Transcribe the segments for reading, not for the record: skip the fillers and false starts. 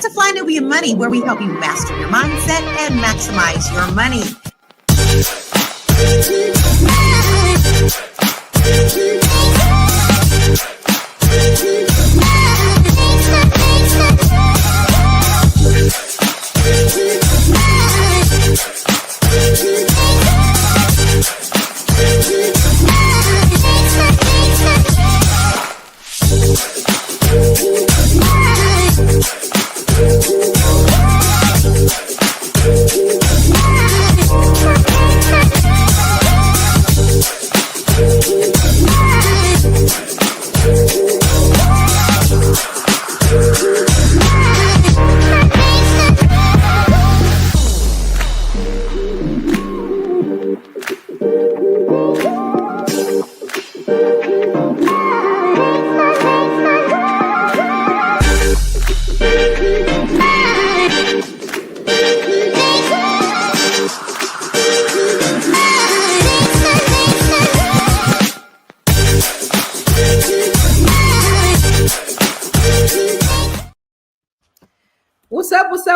to Fly Nubian Money, where we help you master your mindset and maximize your money.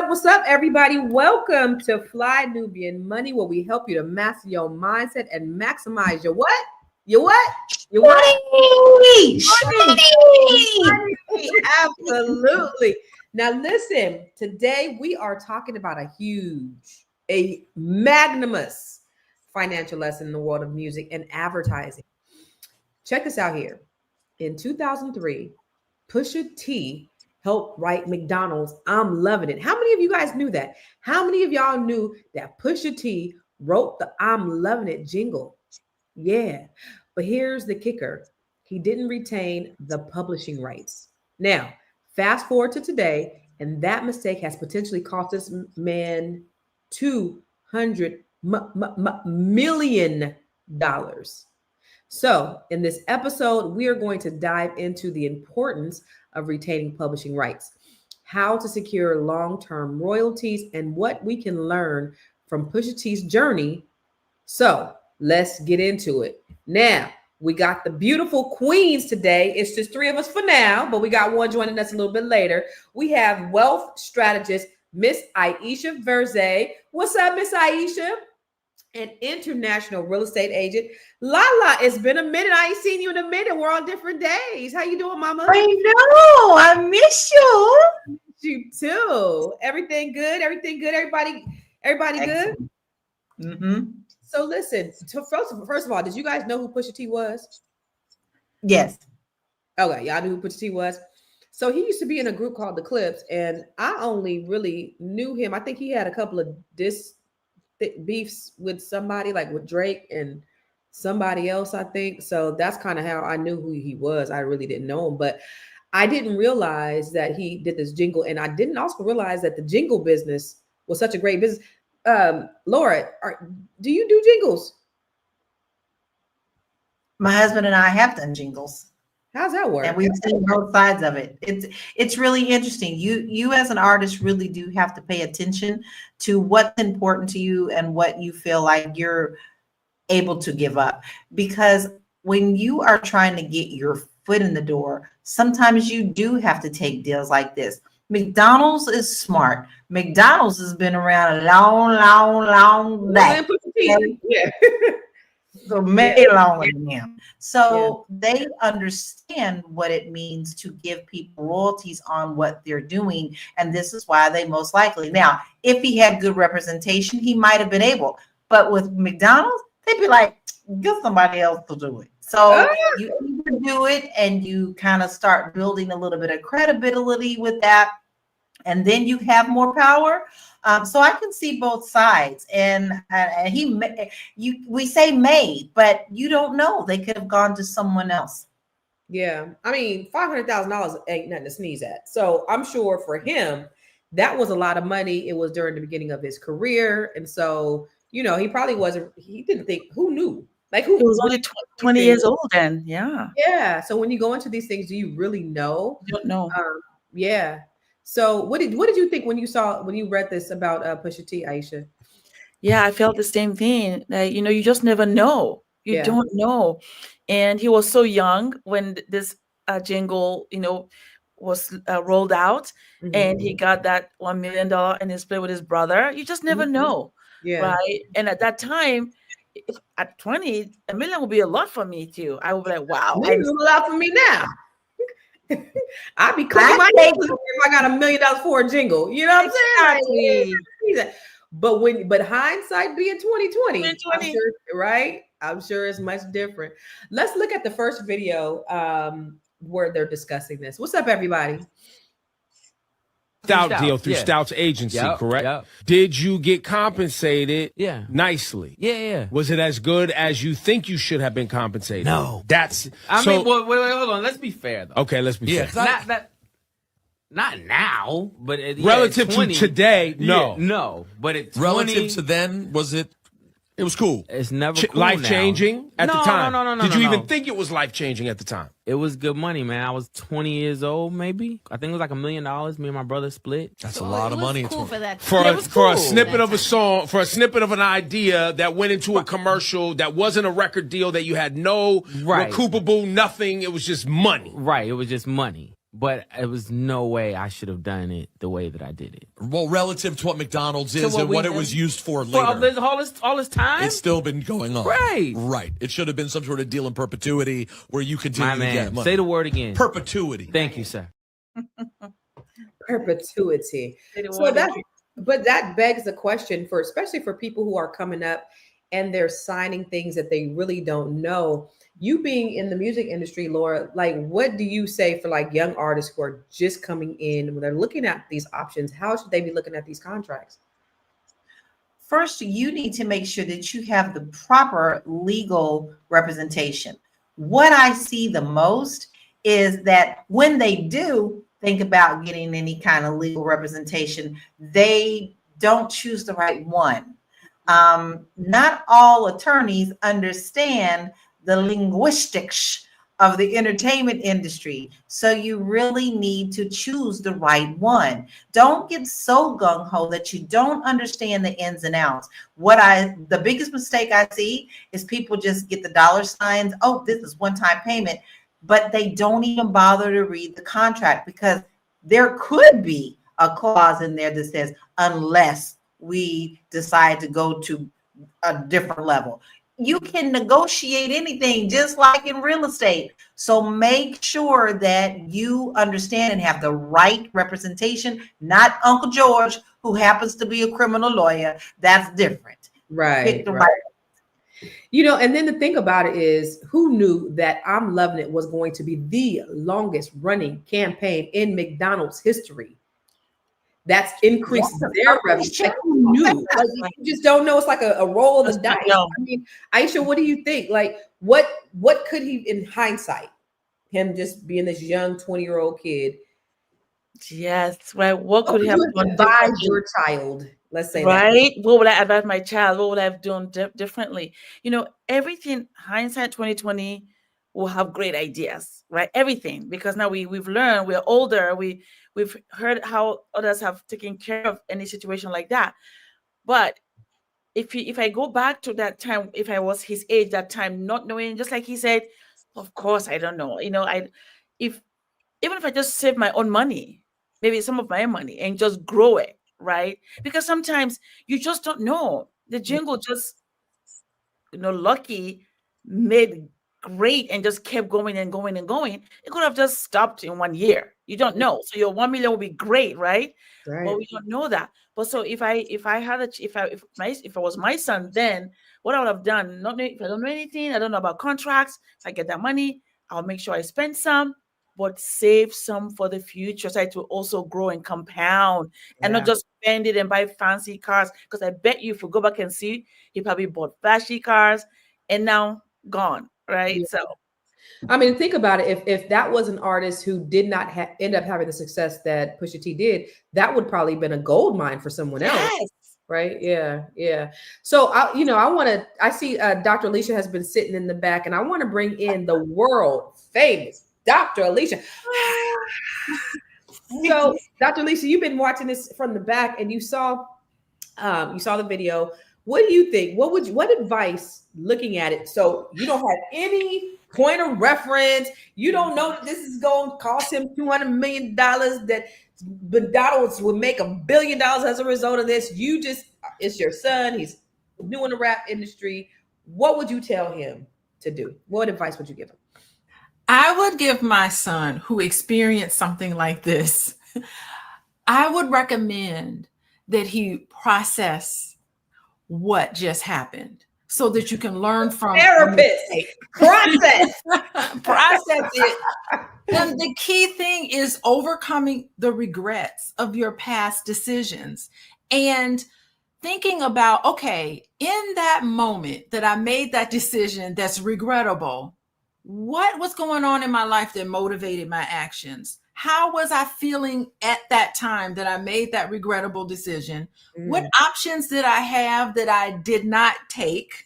What's up, everybody? Welcome to Fly Nubian Money, where we help you to master your mindset and maximize your what? Your what? Your what? Money. Absolutely. Now, listen, today we are talking about a magnanimous financial lesson in the world of music and advertising. Check this out here. In 2003, Pusha T helped write McDonald's I'm Lovin' It. How many of you guys knew that? How many of y'all knew that Pusha T wrote the I'm Lovin' It jingle? Yeah, but here's the kicker. He didn't retain the publishing rights. Now, fast forward to today, and that mistake has potentially cost this man $200 million. So, in this episode, we are going to dive into the importance of retaining publishing rights, how to secure long-term royalties, and what we can learn from Pusha T's journey. So, let's get into it. Now, we got the beautiful queens today. It's just three of us for now, but we got one joining us a little bit later. We have wealth strategist, Miss Aisha Verze. What's up, Miss Aisha? An international real estate agent. Lala, it's been a minute. I ain't seen you in a minute. We're on different days. How you doing, mama? I know. I miss you. You too. Everything good? Everything good? Everybody good? Mm-hmm. So listen, first of all, did you guys know who Pusha T was? Yes. Okay, y'all knew who Pusha T was. So he used to be in a group called The Clips, and I only really knew him. I think he had a couple of beefs with somebody, like with Drake and somebody else, I think. So that's kind of how I knew who he was. I really didn't know him, but I didn't realize that he did this jingle, and I didn't also realize that the jingle business was such a great business. Laura, do you do jingles? My husband and I have done jingles. How's that work? And we've seen both sides of it. It's really interesting. You as an artist really do have to pay attention to what's important to you and what you feel like you're able to give up. Because when you are trying to get your foot in the door, sometimes you do have to take deals like this. McDonald's is smart. McDonald's has been around a long day. Yeah. So maybe longer than him. So they understand what it means to give people royalties on what they're doing. And this is why they most likely. Now, if he had good representation, he might have been able. But with McDonald's, they'd be like, get somebody else to do it. So you either do it and you kind of start building a little bit of credibility with that, and then you have more power. So I can see both sides, and we say made, but you don't know. They could have gone to someone else. Yeah, I mean, $500,000 ain't nothing to sneeze at. So I'm sure for him, that was a lot of money. It was during the beginning of his career, and so he probably wasn't. He didn't think. Who knew? Like who? He was only 20 years old then. Yeah. Yeah. So when you go into these things, do you really know? You don't know. Yeah. So what did you think when you read this about Pusha T, Aisha? Yeah, I felt the same thing. You just never know. You don't know. And he was so young when this jingle, was rolled out, Mhm. and he got that $1 million and he split with his brother. You just never Mhm. know, Yeah. right? And at that time, if at 20, $1 million would be a lot for me too. I would be like, wow. This is a lot for me now. I'd be cooking I my think- if I got $1 million for a jingle. You know what I'm saying? Like, but hindsight being 2020, I'm 2020. sure, right? I'm sure it's much different. Let's look at the first video where they're discussing this. What's up, everybody? Stout deal through Stout's agency, correct? Yep. Did you get compensated Yeah. nicely? Yeah. Was it as good as you think you should have been compensated? No. That's I so, mean, well, wait, hold on. Let's be fair though. okay, let's be Yeah, fair. Not now, but Relative at 20, to today, no. Yeah, no. But at 20, relative to then, it was cool. it's never cool Life now. changing at the time. No. Did you no. even think it was life changing at the time? It was good money, man. I was 20 years old, maybe. I think it was like $1 million. Me and my brother split. That's a lot of money. Cool for that. For Yeah, a, it was for a cool. snippet of a song, for a snippet of an idea that went into a commercial that wasn't a record deal, that you had no Right. recoupable, nothing. It was just money. Right. It was just money. But it was no way I should have done it the way that I did it. Well, relative to what McDonald's is what and we what it did. was used for For later. all this time? It's still been going on. Right. Right. It should have been some sort of deal in perpetuity where you continue My to get man. money. Say the word again. Perpetuity. Thank you, sir. Perpetuity. So that begs the question for, especially for people who are coming up and they're signing things that they really don't know. You being in the music industry, Laura, like, what do you say for like young artists who are just coming in when they're looking at these options? How should they be looking at these contracts? First, you need to make sure that you have the proper legal representation. What I see the most is that when they do think about getting any kind of legal representation, they don't choose the right one. Not all attorneys understand the linguistics of the entertainment industry. So you really need to choose the right one. Don't get so gung-ho that you don't understand the ins and outs. The biggest mistake I see is people just get the dollar signs. Oh, this is one-time payment, but they don't even bother to read the contract, because there could be a clause in there that says, unless we decide to go to a different level. You can negotiate anything, just like in real estate. So make sure that you understand and have the right representation, not Uncle George, who happens to be a criminal lawyer. That's different. Right. Pick the right. right. You know, and then the thing about it is, who knew that I'm Lovin' It was going to be the longest running campaign in McDonald's history? That's increased their revenue. Like, who knew? Like, you just don't know. It's like a roll of the dice. I mean, Aisha, what do you think? Like, what could he, in hindsight, him just being this young 20-year-old kid? Yes, right. What could he have done advise differently? your child? Let's say Right? What would I advise my child? What would I have done differently? You know, everything, hindsight 2020, will have great ideas, right? Everything, because now we've learned, we're older, we've heard how others have taken care of any situation like that. But if I go back to that time, if I was his age that time, not knowing, just like he said, of course I don't know. You know, even if I just save my own money, maybe some of my own money, and just grow it, right? Because sometimes you just don't know. The jingle just, lucky made great and just kept going and going and going. It could have just stopped in 1 year. You don't know. So your 1 million will be great, right? Right. But we don't know that. But so if I was my son, then what I would have done, if I don't know anything, I don't know about contracts. If I get that money, I'll make sure I spend some, but save some for the future, so it will also grow and compound, and not just spend it and buy fancy cars. Because I bet you, if we go back and see, he probably bought flashy cars and now gone, right? Yeah. So, I mean, think about it. If that was an artist who did not end up having the success that Pusha T did, that would probably been a gold mine for someone else. yes. Right. Yeah. So I see Dr. Alicia has been sitting in the back, and I want to bring in the world famous Dr. Alicia. So, Dr. Alicia, you've been watching this from the back, and you saw the video. What do you think? What advice, looking at it, so you don't have any point of reference. You don't know that this is going to cost him $200 million, that McDonald's would make $1 billion as a result of this. It's your son. He's new in the rap industry. What would you tell him to do? What advice would you give him? I would give my son, who experienced something like this, I would recommend that he process what just happened so that you can learn from Therapist. Process. process it. And the key thing is overcoming the regrets of your past decisions and thinking about, okay, in that moment that I made that decision that's regrettable, what was going on in my life that motivated my actions? How was I feeling at that time that I made that regrettable decision? What options did I have that I did not take?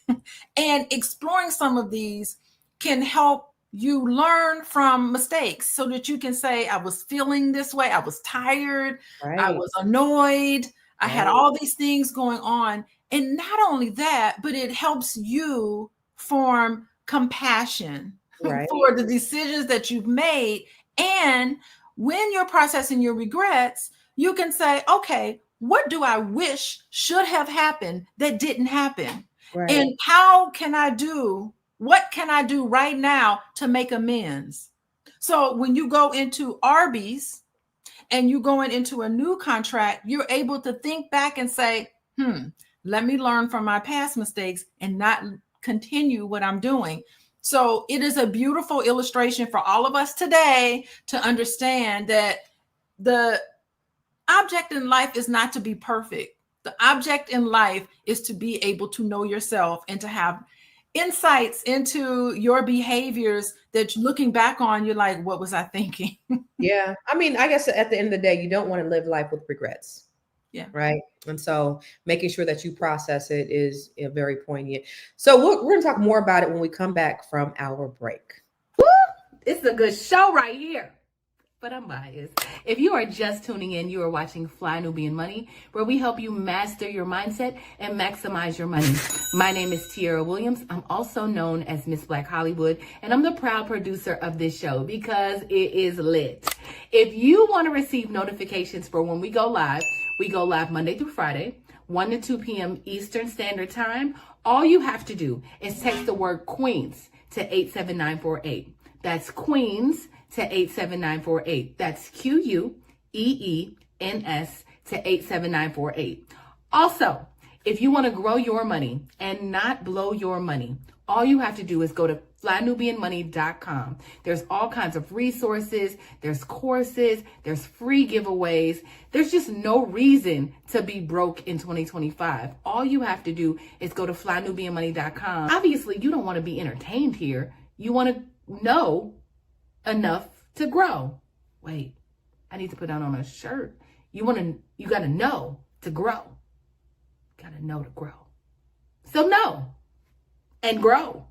And exploring some of these can help you learn from mistakes so that you can say, I was feeling this way. I was tired. Right. I was annoyed. I had all these things going on. And not only that, but it helps you form compassion for the decisions that you've made. And when you're processing your regrets, you can say, okay, what do I wish should have happened that didn't happen? Right. And what can I do right now to make amends? So when you go into Arby's and you're going into a new contract, you're able to think back and say, let me learn from my past mistakes and not continue what I'm doing. So it is a beautiful illustration for all of us today to understand that the object in life is not to be perfect. The object in life is to be able to know yourself and to have insights into your behaviors that looking back on, you're like, what was I thinking? Yeah. I mean, I guess at the end of the day, you don't want to live life with regrets. Yeah. Right. And so making sure that you process it is very poignant. So we're going to talk more about it when we come back from our break. It's a good show right here. But I'm biased. If you are just tuning in, you are watching Fly Nubian Money, where we help you master your mindset and maximize your money. My name is Tiara Williams. I'm also known as Miss Black Hollywood, and I'm the proud producer of this show because it is lit. If you want to receive notifications for when we go live Monday through Friday, 1 to 2 p.m. Eastern Standard Time. All you have to do is text the word Queens to 87948. That's Queens to 87948. That's QUEENS to 87948. Also, if you want to grow your money and not blow your money, all you have to do is go to flynubianmoney.com. There's all kinds of resources, there's courses, there's free giveaways. There's just no reason to be broke in 2025. All you have to do is go to flynubianmoney.com. Obviously, you don't want to be entertained here. You want to know enough to grow. Wait, I need to put that on a shirt. You got to know to grow. Got to know to grow. So know and grow.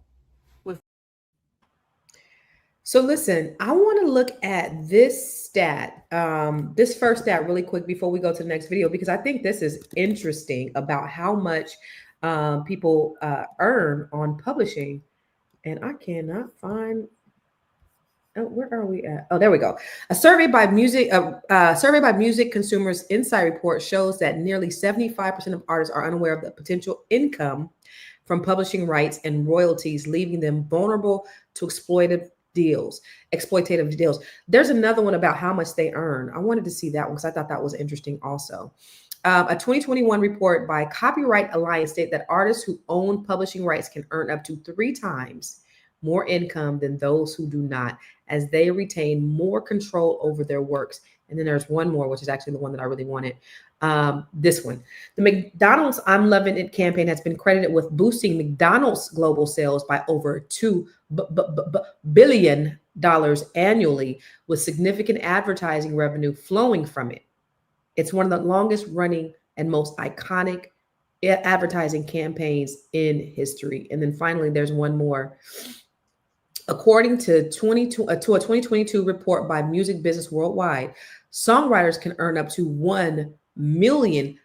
So listen, I want to look at this stat, this first stat really quick before we go to the next video, because I think this is interesting about how much people earn on publishing. And I cannot find, where are we at? Oh, there we go. A survey by Music Consumers Insight Report shows that nearly 75% of artists are unaware of the potential income from publishing rights and royalties, leaving them vulnerable to exploitative deals. There's another one about how much they earn. I wanted to see that one because I thought that was interesting also. A 2021 report by Copyright Alliance stated that artists who own publishing rights can earn up to 3 times more income than those who do not, as they retain more control over their works. And then there's one more, which is actually the one that I really wanted. This one. The McDonald's I'm Lovin It campaign has been credited with boosting McDonald's global sales by over $2 billion annually, with significant advertising revenue flowing from it. It's one of the longest running and most iconic advertising campaigns in history. And then finally, there's one more. According to a 2022 report by Music Business Worldwide, songwriters can earn up to $1 million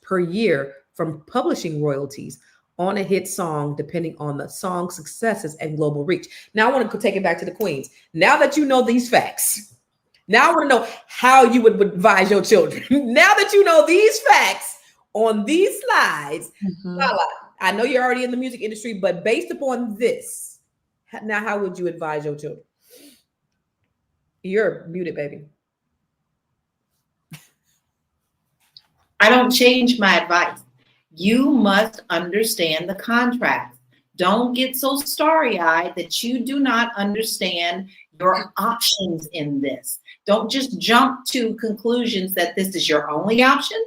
per year from publishing royalties. on a hit song depending on the song's successes and global reach. Now I want to take it back to the queens. Now that you know these facts, now I want to know how you would advise your children. Now that you know these facts on these slides, Lala, I know you're already in the music industry, but based upon this, now how would you advise your children? You're muted, baby. I don't change my advice. You must understand the contract. Don't get so starry-eyed that you do not understand your options in this. Don't just jump to conclusions that this is your only option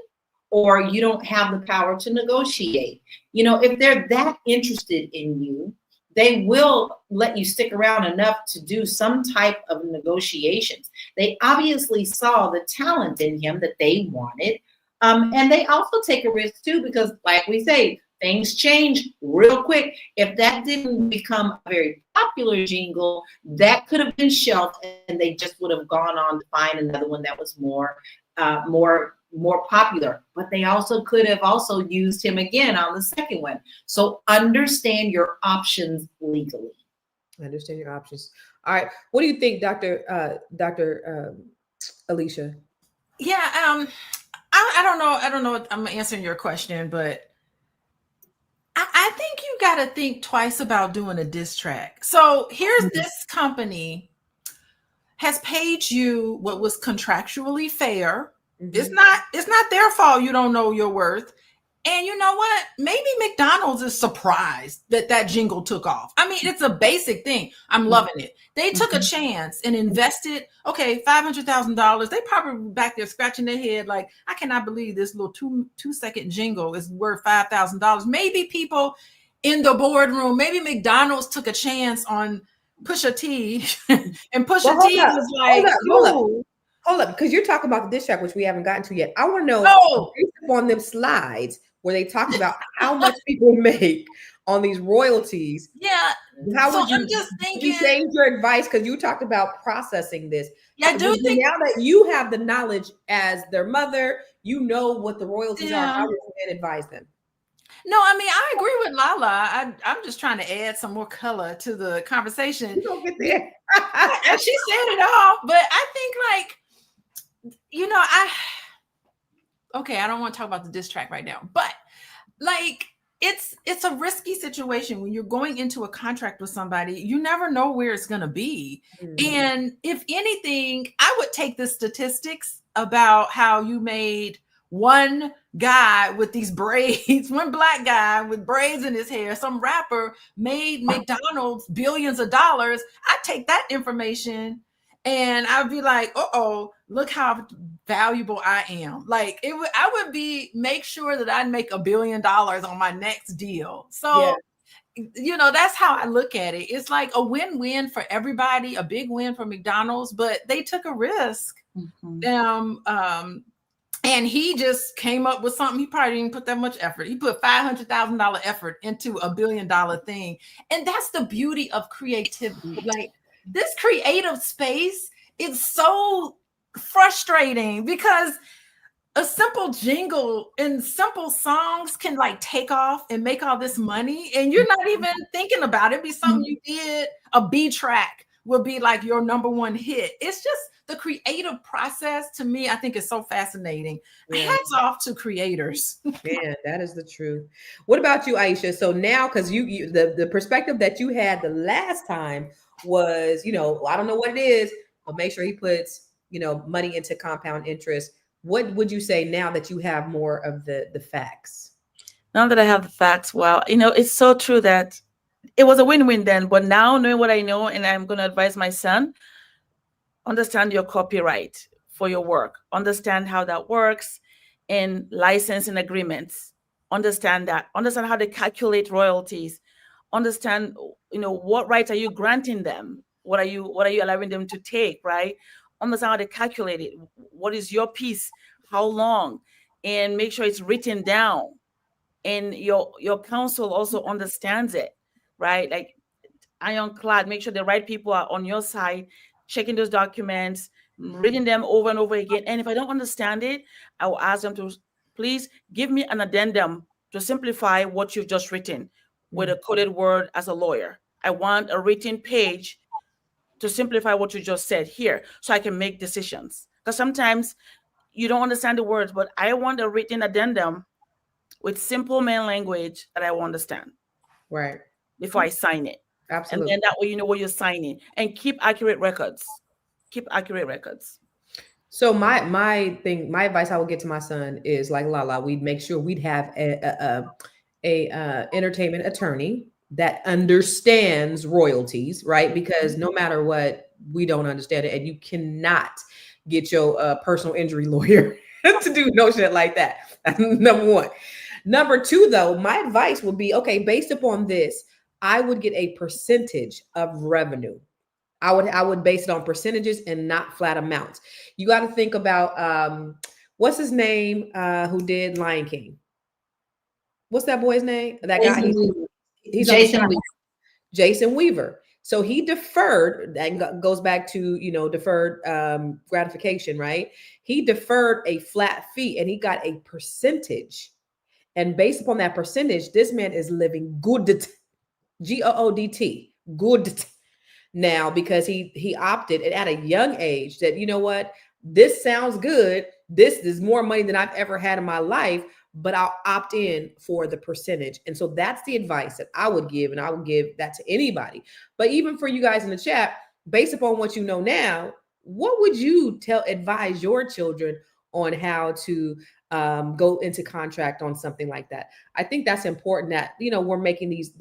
or you don't have the power to negotiate. You know, if they're that interested in you, they will let you stick around enough to do some type of negotiations. They obviously saw the talent in him that they wanted. And they also take a risk too, because like we say, things change real quick. If that didn't become a very popular jingle, that could have been shelved and they just would have gone on to find another one that was more popular. But they also could have also used him again on the second one. So understand your options legally. Understand your options. All right. What do you think, Dr. Alicia? Yeah, I don't know. I don't know if I'm answering your question, but I think you got to think twice about doing a diss track. So here's this company has paid you what was contractually fair. It's not their fault you don't know your worth. And you know what? Maybe McDonald's is surprised that jingle took off. I mean, it's a basic thing. I'm loving it. They took a chance and invested, okay, $500,000. They probably back there scratching their head like, I cannot believe this little two-second jingle is worth $5,000. Maybe people in the boardroom, maybe McDonald's took a chance on Pusha T and Pusha T was like, hold up, because you're talking about the diss track, which we haven't gotten to yet. I want to know, based upon them slides where they talk about how much people make on these royalties. Yeah. How so would you, I'm just thinking, you change your advice? Because you talked about processing this. Yeah, I do think now that you have the knowledge as their mother, you know what the royalties are. How would you advise them? No, I mean, I agree with Lala. I'm just trying to add some more color to the conversation. You don't get there. And she said it all, but I think like, you know, I don't want to talk about the diss track right now, but like it's a risky situation when you're going into a contract with somebody. You never know where it's going to be. And if anything, I would take the statistics about how you made one guy with these braids, one black guy with braids in his hair, some rapper made McDonald's billions of dollars. I take that information and I'd be like, look how valuable I am. Like I would make sure that I'd make $1 billion on my next deal. So, you know, that's how I look at it. It's like a win-win for everybody, a big win for McDonald's, but they took a risk. And he just came up with something. He probably didn't put that much effort. He put $500,000 effort into $1 billion thing. And that's the beauty of creativity. Like this creative space is so frustrating because a simple jingle and simple songs can like take off and make all this money. And you're not even thinking about it. It'd be something you did, a B track will be like your #1 hit. It's just the creative process to me, I think is so fascinating. Hats off to creators. Man, that is the truth. What about you, Aisha? So now, because you the perspective that you had the last time was, you know, I don't know what it is, but make sure he puts, you know, money into compound interest. What would you say now that you have more of the facts? Now that I have the facts, well, you know, it's so true that it was a win-win then, but now knowing what I know, and I'm going to advise my son, understand your copyright for your work, understand how that works in licensing agreements, understand that, understand how they calculate royalties, understand, you know, what rights are you granting them? What are you allowing them to take, right? Understand how they calculate it. What is your piece? How long? And make sure it's written down. And your counsel also understands it, right? Like ironclad, make sure the right people are on your side, checking those documents, reading them over and over again. And if I don't understand it, I will ask them to please give me an addendum to simplify what you've just written with a coded word as a lawyer. I want a written page to simplify what you just said here so I can make decisions. Because sometimes you don't understand the words, but I want a written addendum with simple main language that I will understand. Right. Before I sign it. Absolutely. And then that way you know what you're signing. And keep accurate records. Keep accurate records. So my advice I would get to my son is like Lala, we'd make sure we'd have a entertainment attorney that understands royalties, right? Because no matter what, we don't understand it, and you cannot get your personal injury lawyer to do no shit like that. That's number one. Number two, though, my advice would be, okay, based upon this, I would get a percentage of revenue. I would base it on percentages and not flat amounts. You got to think about what's his name who did Lion King? What's that boy's name? That guy. He's Jason Weaver. Jason Weaver. So he deferred. That goes back to deferred gratification, right? He deferred a flat fee and he got a percentage. And based upon that percentage, this man is living good, G-O-O-D-T, good now, because he opted and at a young age that, you know what, this sounds good. This is more money than I've ever had in my life, but I'll opt in for the percentage. And so that's the advice that I would give. And I would give that to anybody. But even for you guys in the chat, based upon what you know now, what would you advise your children on how to go into contract on something like that? I think that's important that, we're making these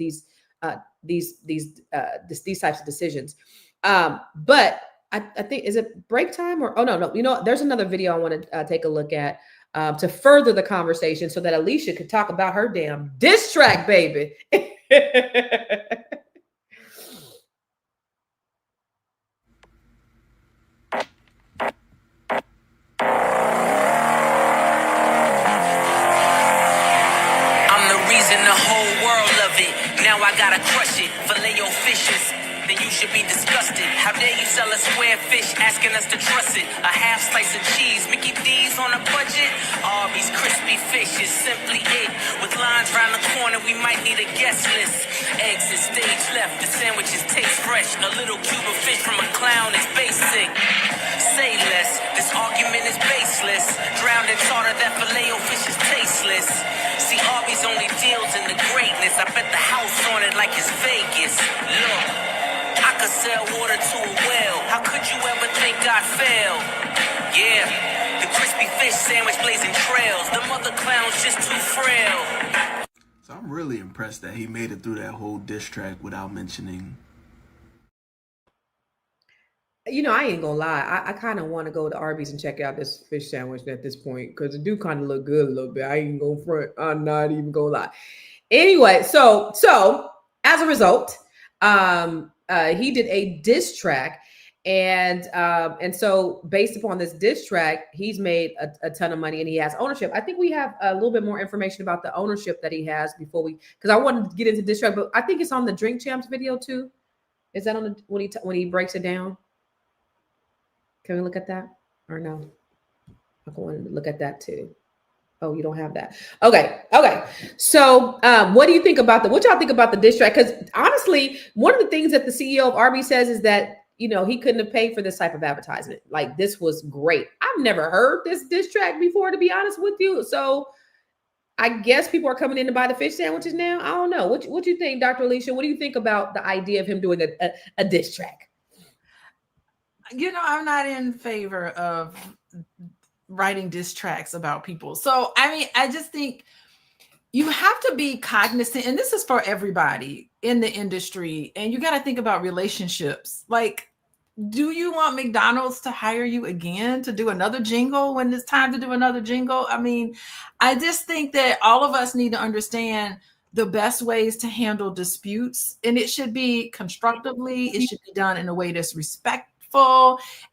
types of decisions. But I think, is it break time or, oh, no, there's another video I want to take a look at to further the conversation so that Alicia could talk about her damn diss track, baby. The whole world love it. Now I gotta crush it. Filet your fishes, then you should be disgusted. How dare you sell a square fish, asking us to trust it? A half slice of cheese, Mickey D's on a budget. Arby's crispy fish is simply it. With lines round the corner, we might need a guest list. Eggs is stage left, the sandwiches taste fresh. A little cube of fish from a clown is basic. Say less, this argument is baseless. Drowned in tartar, that filet o fish is tasteless. See, Arby's only deals in the greatness. I bet the house on it like it's Vegas. Look, I could sell water to a well. How could you ever think I'd fail? Yeah, the crispy fish sandwich blazing trails. The mother clown's just too frail. So I'm really impressed that he made it through that whole diss track without mentioning. I ain't gonna lie. I kind of want to go to Arby's and check out this fish sandwich at this point because it do kind of look good a little bit. I ain't gonna front. I'm not even gonna lie. Anyway, so as a result, he did a diss track, and so based upon this diss track, he's made a ton of money and he has ownership. I think we have a little bit more information about the ownership that he has because I wanted to get into diss track, but I think it's on the Drink Champs video too. Is that on when he breaks it down? Can we look at that or no? I want to look at that too. Oh, you don't have that. Okay. So what do you think about what y'all think about the diss track? Because honestly, one of the things that the CEO of Arby's says is that, he couldn't have paid for this type of advertisement. Like, this was great. I've never heard this diss track before, to be honest with you. So I guess people are coming in to buy the fish sandwiches now. I don't know. What you think, Dr. Alicia? What do you think about the idea of him doing a diss track? I'm not in favor of writing diss tracks about people. So, I just think you have to be cognizant, and this is for everybody in the industry, and you got to think about relationships. Like, do you want McDonald's to hire you again to do another jingle when it's time to do another jingle? I just think that all of us need to understand the best ways to handle disputes, and it should be constructively. It should be done in a way that's respectful.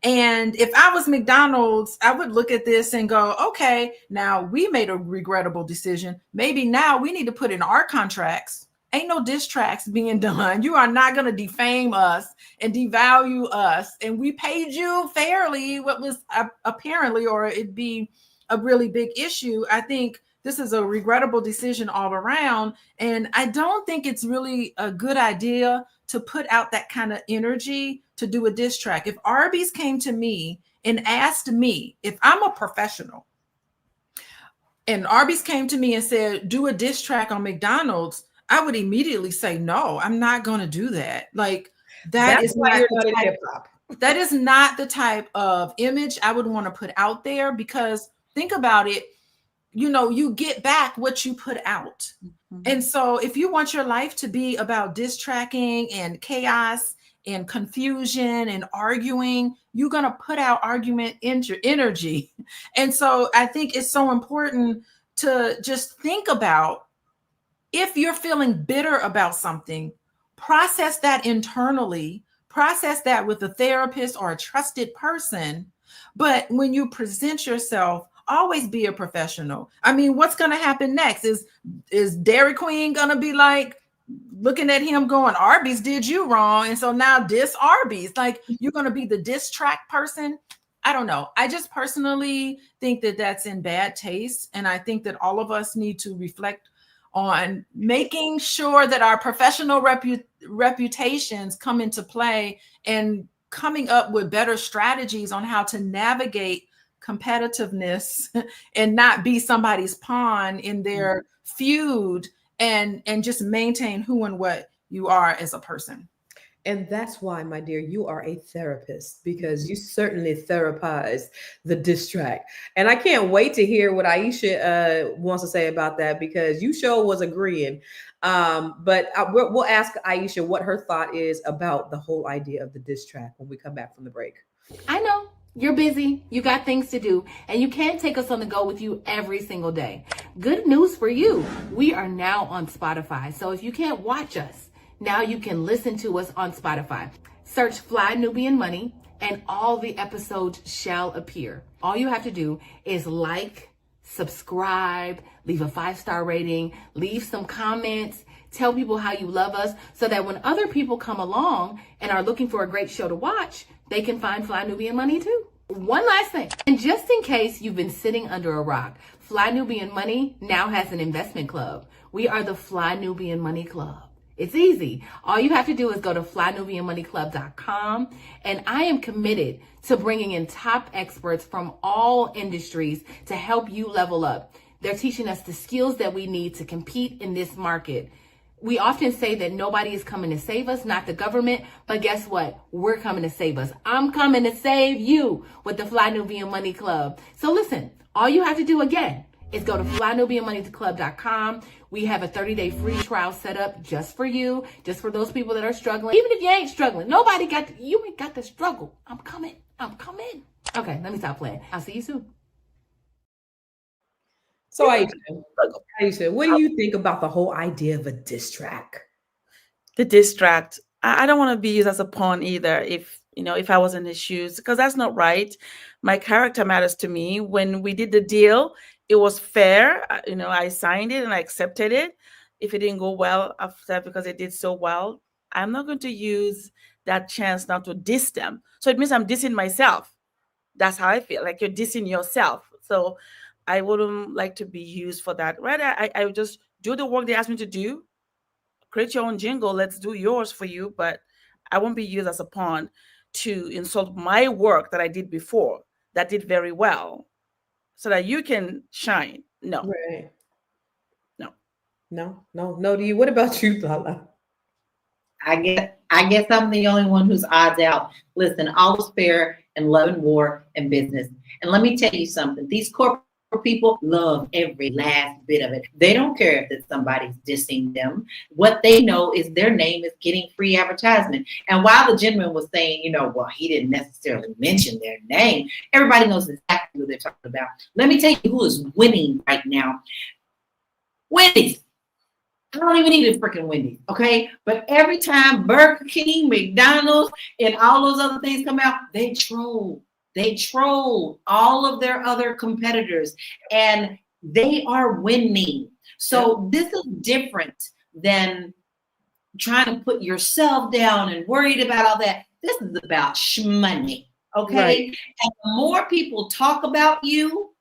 And if I was McDonald's, I would look at this and go, okay, now we made a regrettable decision. Maybe now we need to put in our contracts. Ain't no diss tracks being done. You are not going to defame us and devalue us. And we paid you fairly what was apparently, or it'd be a really big issue. I think this is a regrettable decision all around. And I don't think it's really a good idea to put out that kind of energy to do a diss track. If Arby's came to me and asked me, if I'm a professional, and Arby's came to me and said, do a diss track on McDonald's, I would immediately say, no, I'm not going to do that. Like, That's why you're not in hip hop. That is not the type of image I would want to put out there, because think about it, you know, you get back what you put out. Mm-hmm. And so if you want your life to be about diss tracking and chaos and confusion and arguing, you're going to put out argument energy. And so I think it's so important to just think about, if you're feeling bitter about something, process that internally, process that with a therapist or a trusted person. But when you present yourself, always be a professional. I mean, what's going to happen next? Is Dairy Queen going to be like looking at him going, Arby's did you wrong, and so now diss Arby's? Like, you're going to be the diss track person? I don't know. I just personally think that that's in bad taste. And I think that all of us need to reflect on making sure that our professional reputations come into play, and coming up with better strategies on how to navigate competitiveness and not be somebody's pawn in their feud, and just maintain who and what you are as a person. And that's why, my dear, you are a therapist, because you certainly therapize the diss track. And I can't wait to hear what Aisha wants to say about that, because you sure was agreeing. But we'll ask Aisha what her thought is about the whole idea of the diss track when we come back from the break. I know you're busy, you got things to do, and you can't take us on the go with you every single day. Good news for you. We are now on Spotify. So if you can't watch us, now you can listen to us on Spotify. Search Fly Nubian Money and all the episodes shall appear. All you have to do is like, subscribe, leave a 5-star rating, leave some comments, tell people how you love us, so that when other people come along and are looking for a great show to watch, they can find Fly Nubian Money too. One last thing, and just in case you've been sitting under a rock, Fly Nubian Money now has an investment club. We are the Fly Nubian Money Club. It's easy. All you have to do is go to flynubianmoneyclub.com, and I am committed to bringing in top experts from all industries to help you level up. They're teaching us the skills that we need to compete in this market. We often say that nobody is coming to save us, not the government, but guess what? We're coming to save us. I'm coming to save you with the Fly Nubian Money Club. So listen, all you have to do again is go to flynubianmoneyclub.com. We have a 30-day free trial set up just for you, just for those people that are struggling. Even if you ain't struggling, you ain't got to struggle. I'm coming. Okay, let me stop playing. I'll see you soon. So Aisha, what do you think about the whole idea of a diss track? The diss track, I don't want to be used as a pawn either. If I was in his shoes, because that's not right. My character matters to me. When we did the deal, it was fair. I signed it and I accepted it. If it didn't go well after that, because it did so well, I'm not going to use that chance now to diss them. So it means I'm dissing myself. That's how I feel, like you're dissing yourself. So I wouldn't like to be used for that. Rather, I would just do the work they asked me to do. Create your own jingle. Let's do yours for you. But I won't be used as a pawn to insult my work that I did before that did very well, so that you can shine. No. Right. No. No. Do you? What about you, Lala? I guess I'm the only one who's odds out. Listen, all is fair in love and war and business. And let me tell you something. These corporate people love every last bit of it. They don't care if it's somebody's dissing them. What they know is their name is getting free advertisement. And while the gentleman was saying, well, he didn't necessarily mention their name, everybody knows exactly who they're talking about. Let me tell you who is winning right now. Wendy's. I don't even eat a freaking Wendy's, okay? But every time Burger King, McDonald's, and all those other things come out, they troll. They troll all of their other competitors, and they are winning. So this is different than trying to put yourself down and worried about all that. This is about shmoney, okay? Right. And the more people talk about you,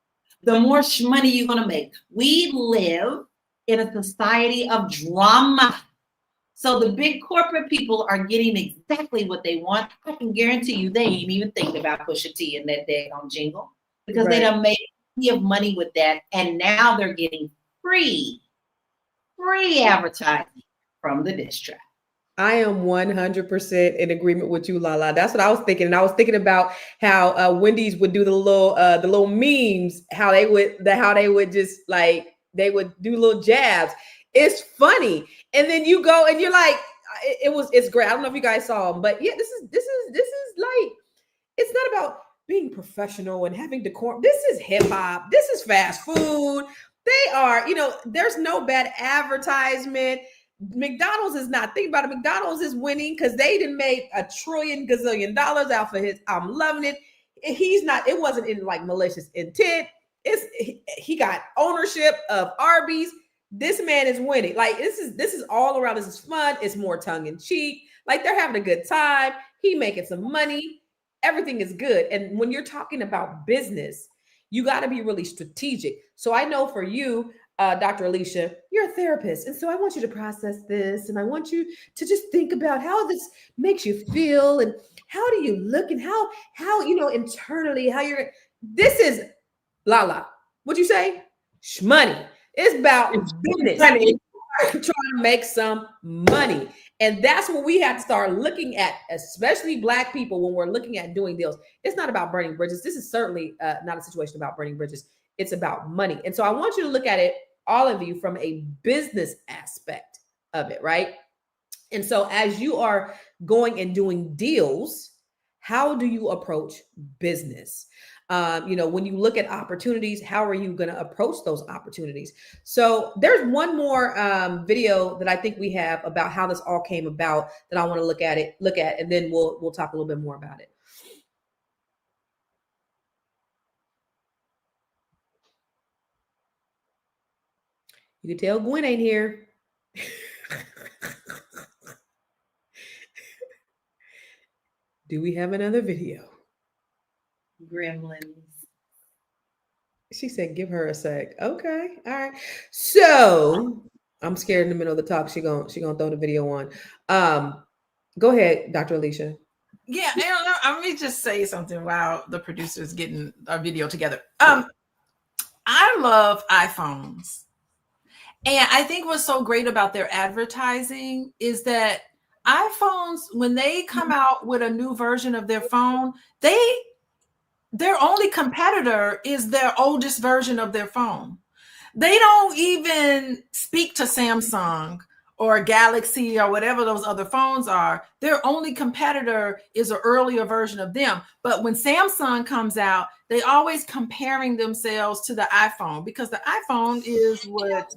the more money you're going to make. We live in a society of drama. So the big corporate people are getting exactly what they want. I can guarantee you they ain't even thinking about Pusha T and that daggone jingle because they done made plenty of money with that. And now they're getting free advertising from the diss track. I am 100% in agreement with you, Lala. That's what I was thinking. And I was thinking about how Wendy's would do the little memes, how they would just like, they would do little jabs. It's funny. And then you go and you're like, it's great. I don't know if you guys saw them, but yeah, this is like, it's not about being professional and having decorum. This is hip hop. This is fast food. They are, there's no bad advertisement. McDonald's is not. Think about it. McDonald's is winning because they didn't make $1 trillion gazillion out for his I'm Loving It. He's not, it wasn't in like malicious intent. He got ownership of Arby's. This man is winning. Like this is all around. This is fun. It's more tongue in cheek. Like they're having a good time. He making some money. Everything is good. And when you're talking about business, you got to be really strategic. So I know for you, Dr. Alicia, you're a therapist. And so I want you to process this. And I want you to just think about how this makes you feel. And how do you look and how internally, this is Lala. What'd you say? Shmoney. It's about business. Trying to make some money. And that's what we have to start looking at, especially Black people, when we're looking at doing deals. It's not about burning bridges. This is certainly not a situation about burning bridges. It's about money. And so I want you to look at it, all of you, from a business aspect of it, right? And so as you are going and doing deals, how do you approach business? When you look at opportunities, how are you going to approach those opportunities? So there's one more video that I think we have about how this all came about that I want to look at, and then we'll talk a little bit more about it. You can tell Gwen ain't here. Do we have another video? Gremlins. She said, give her a sec. Okay. All right. So I'm scared in the middle of the talk. She gonna throw the video on. Go ahead, Dr. Alicia. Yeah, let me just say something while the producer's getting our video together. I love iPhones. And I think what's so great about their advertising is that iPhones, when they come out with a new version of their phone, their only competitor is their oldest version of their phone. They don't even speak to Samsung or Galaxy or whatever those other phones are. Their only competitor is an earlier version of them. But when Samsung comes out, they always comparing themselves to the iPhone because the iPhone is what,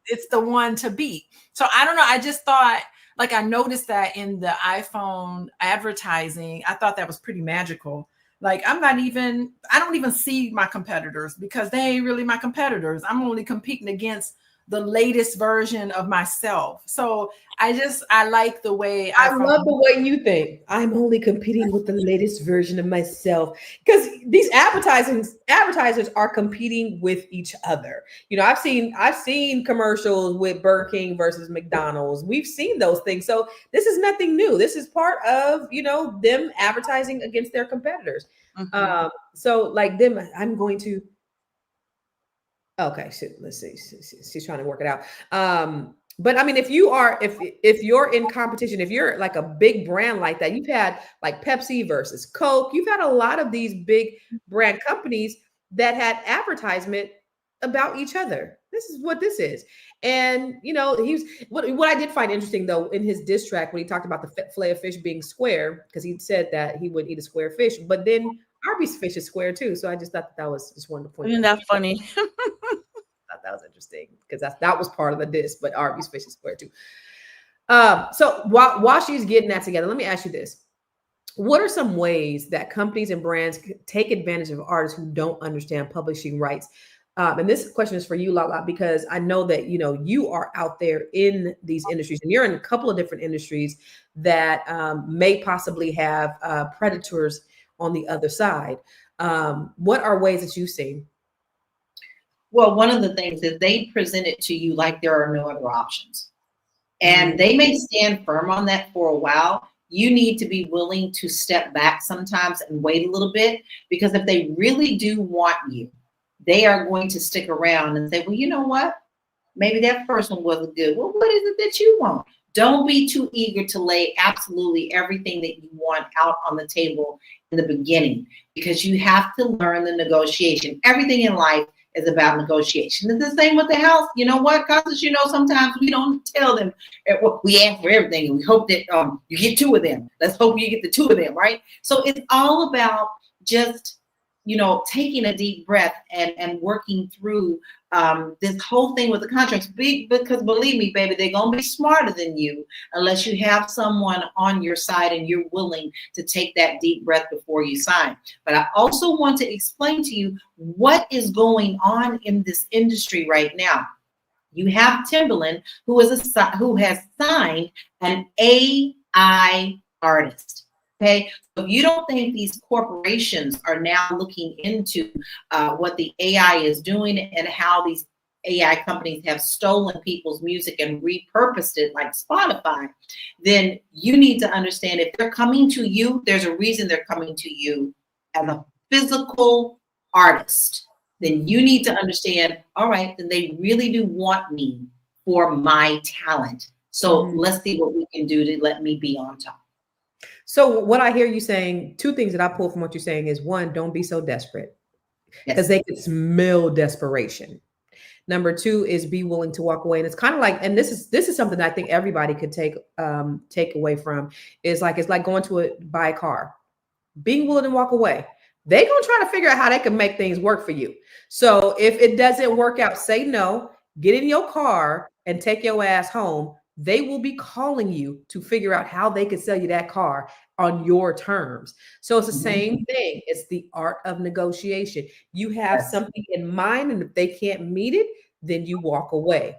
it's the one to beat. So I don't know. I just thought, like, I noticed that in the iPhone advertising. I thought that was pretty magical. Like, I don't even see my competitors because they ain't really my competitors. I'm only competing against the latest version of myself. So I like the way I love the way you think. I'm only competing with the latest version of myself because these advertisers are competing with each other. I've seen commercials with Burger King versus McDonald's. We've seen those things. So this is nothing new. This is part of, them advertising against their competitors. Mm-hmm. So like them, I'm going to, okay, let's see. She's trying to work it out. But I mean, if you're in competition, if you're like a big brand like that, you've had like Pepsi versus Coke, you've had a lot of these big brand companies that had advertisement about each other. This is what this is. And, what I did find interesting though, in his diss track, when he talked about the fillet of fish being square, because he said that he would eat a square fish, but then Arby's fish is square too. So I just thought that was just one to point. Isn't that funny? That was interesting because that was part of the diss, but Arby's fish is square too. So while she's getting that together, let me ask you this. What are some ways that companies and brands take advantage of artists who don't understand publishing rights? And this question is for you, Lala, because I know that, you are out there in these industries and you're in a couple of different industries that may possibly have predators on the other side. What are ways that you've seen Well, one of the things is they present it to you like there are no other options. And they may stand firm on that for a while. You need to be willing to step back sometimes and wait a little bit, because if they really do want you, they are going to stick around and say, well, you know what? Maybe that first one wasn't good. Well, what is it that you want? Don't be too eager to lay absolutely everything that you want out on the table in the beginning, because you have to learn the negotiation. Everything in life is about negotiation. It's the same with the house. You know what, cousins? You know, sometimes we don't tell them, we ask for everything and we hope that you get 2 of them. Let's hope you get the 2 of them, right? So it's all about just, you know, taking a deep breath and working through this whole thing with the contracts. Because believe me, baby, they're going to be smarter than you unless you have someone on your side and you're willing to take that deep breath before you sign. But I also want to explain to you what is going on in this industry right now. You have Timbaland, who has signed an AI artist. Okay, so if you don't think these corporations are now looking into what the AI is doing and how these AI companies have stolen people's music and repurposed it like Spotify, then you need to understand if they're coming to you, there's a reason they're coming to you as a physical artist. Then you need to understand, all right, then they really do want me for my talent. So let's see what we can do to let me be on top. So what I hear you saying, 2 things that I pull from what you're saying is, 1, don't be so desperate, because they can smell desperation. Number 2 is be willing to walk away. And it's kind of like, and this is something that I think everybody could take away from, is like, it's like going to buy a car, being willing to walk away. They're going to try to figure out how they can make things work for you. So if it doesn't work out, say no, get in your car and take your ass home. They will be calling you to figure out how they can sell you that car on your terms. So it's the same thing. It's the art of negotiation. You have something in mind, and if they can't meet it, then you walk away.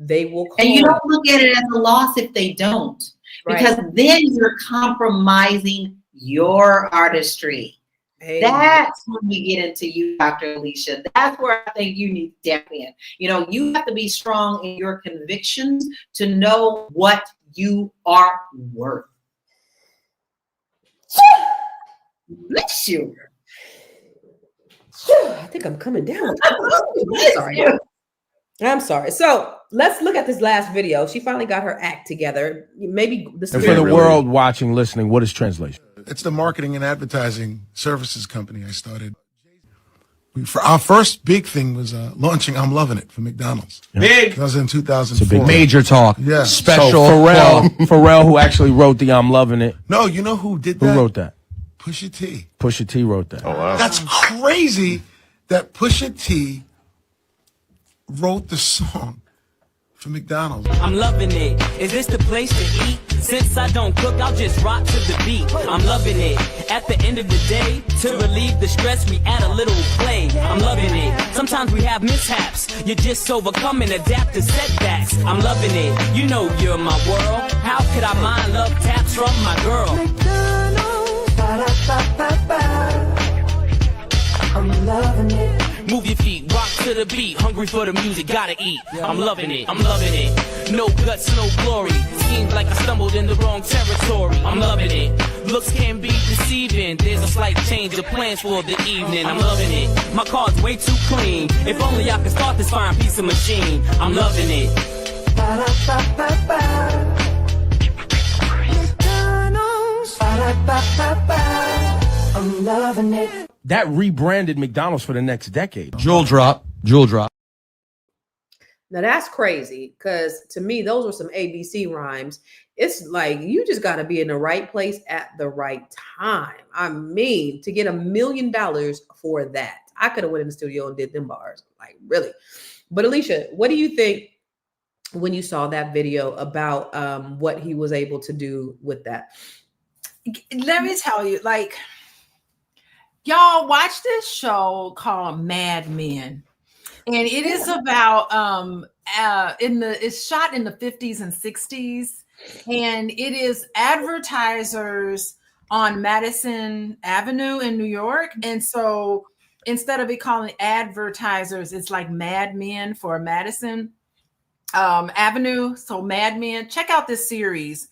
They will call. And you don't look at it as a loss if they don't, because then you're compromising your artistry. Hey. That's when we get into you, Dr. Alicia. That's where I think you need to step in. You know, you have to be strong in your convictions to know what you are worth. Bless you. I think I'm coming down. I'm sorry. So let's look at this last video. She finally got her act together. Maybe this. And for the world watching, listening, what is translation? It's the marketing and advertising services company I started. Our first big thing was launching I'm Lovin' It for McDonald's. Big. That was in 2004. It's a big major talk. Yeah. Special. So Pharrell, who actually wrote the I'm Lovin' It. No, you know who did that? Who wrote that? Pusha T. Pusha T wrote that. Oh, wow. That's crazy that Pusha T wrote the song for McDonald's. I'm loving it. Is this the place to eat? Since I don't cook, I'll just rock to the beat. I'm loving it. At the end of the day, to relieve the stress, we add a little play. I'm loving it. Sometimes we have mishaps. You just overcome and adapt to setbacks. I'm loving it. You know you're my world. How could I mind love taps from my girl? McDonald's, I'm loving it. Move your feet, rock to the beat. Hungry for the music, gotta eat. I'm loving it, I'm loving it. No guts, no glory. Seems like I stumbled in the wrong territory. I'm loving it. Looks can be deceiving. There's a slight change of plans for the evening. I'm loving it. My car's way too clean. If only I could start this fine piece of machine. I'm loving it. I'm loving it. That rebranded McDonald's for the next decade. Jewel drop. Now that's crazy, because to me, those were some ABC rhymes. It's like, you just got to be in the right place at the right time. I mean, to get $1 million for that, I could have went in the studio and did them bars, like really. But Alicia, what do you think when you saw that video about what he was able to do with that? Let me tell you, like, y'all watch this show called Mad Men, and it is about it's shot in the 50s and 60s, and it is advertisers on Madison Avenue in New York. And so instead of it calling advertisers, it's like Mad Men for Madison Avenue. So Mad Men, check out this series.